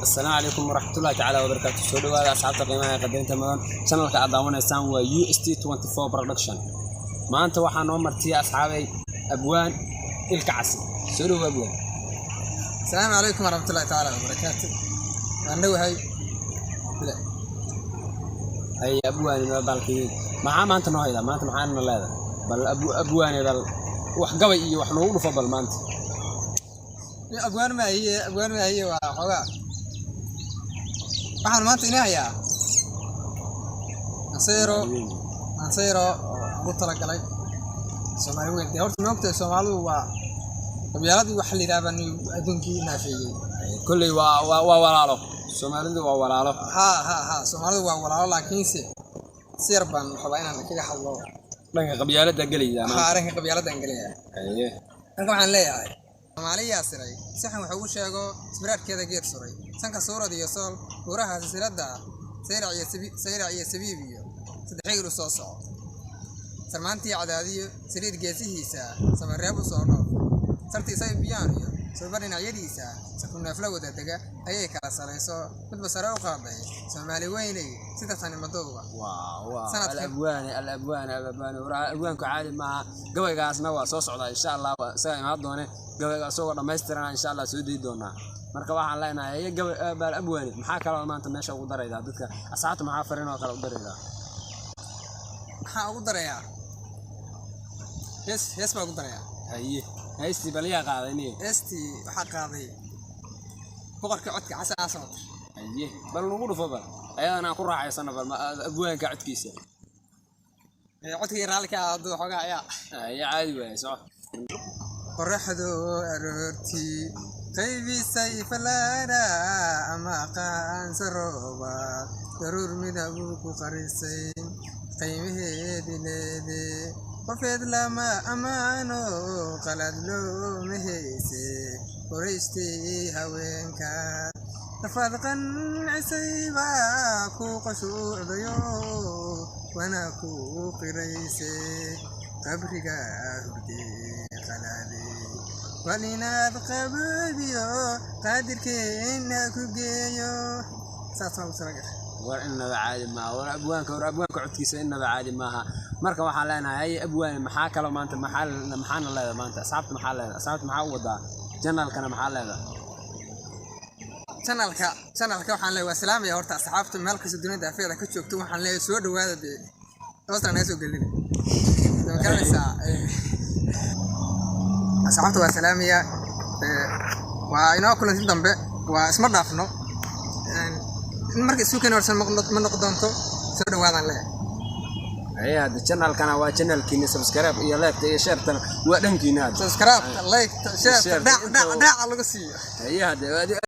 السلام عليكم ورحمة الله تعالى وبركاته. سودو هذا أصحاب قيمة قدرت مدن channel كعداونا إنسان و UST24 production. ما أنت واحد نمرتي أصحابي أبوان الكعسي. سودو أبوان. السلام عليكم ورحمة الله تعالى وبركاته. أنا هاي لا هاي أبوان ما بالكين ما أنت نهيدا ما أنت معانا لا هذا بل أبوان بل وحقوي وحنقول فضل ما أنت. أبوان ما هي وحوا waxaan maanta inahayaa anseero ugu talagalay Soomaali weyn horta noogta Soomaalidu waa qabyaaladii wax la yiraahdo adduunkii naafeeyay kulli waa walaalo Soomaalidu waa walaalo Soomaalidu waa walaalo laakiin sir baan xubaa inaan kaga hadlo dhanka qabyaalada galaya dhanka qabyaalada galaya waxaan leeyahay Soomaaliya siray saxan waxa uu sheego isbiraadkeeda geer suray sanka suurad iyo sool waraha silsilada sayrac iyo sabiibiyo saddex u soo soco sarmaantii cadaadiyo sariir geesihiisa samareeb u soo dhoof sartii saybiyaan iyo soo barinaayadiisa sakuna flawada daga ayay kala salayso mid basara u qaaday Soomaali weynay sida tani madowga الأبوان كعادي ما قبل قاسنا وصوص إن شاء الله ساي ما هذونه قبل سووا لما يسترنا إن شاء الله سودي دونا مركب واحد لنا هي قبل الأبوان محاك لو ما أنت ماشي وقدر إذا بدك أسعته مع فرينا وقال وقدر إذا وقدر يا يس ما وقدر يا هي استبالية قاعدين حق هذه بقولك عدك عسى عصمت هي بل نقول فضل أيضا أنا أقول راح يصنف الأبوان قاعد كيسة عدك يرالك عدو حقا يا عادي وين صح فرحدو أرتي قيبي سيف لانا أما قان سروبا ضرور من أبوك قريسين قيمه بلادي وفيد لما أمانو قلد له مهيسي ورشتي هوينكا تفاضقا عسيبا كو قشوع ضيو وانا كو قريسي قبرك هردي خلالي وليناد قبابيو قادر كينا كوغيو ساسما بسرقة وإنه عادي ما وأبوانك عدكيسة إنه عادي ماها مركب waxaan leenahay ay abwaan maxaa kala maanta maxaan leeyahay maanta asxaabta maxaa wada channelkana maxaa leeyahay channelka waxaan leeyahay salaamaya horta asxaabta meel kasta dunida afeeda ka joogto waxaan leeyahay soo dhawaada doostan ay soo galin doonaysa asxaabta waa salaamaya waa inoo kulanti dambe waa isma dhaafno markii suukan warsan ma noqdonto soo dhawaadan leeyahay هذا channel كنا channel كيني سبسكرايب يا لايك يا شير تنا ودنكينا سبسكرايب لايك شير دع على القصية هذا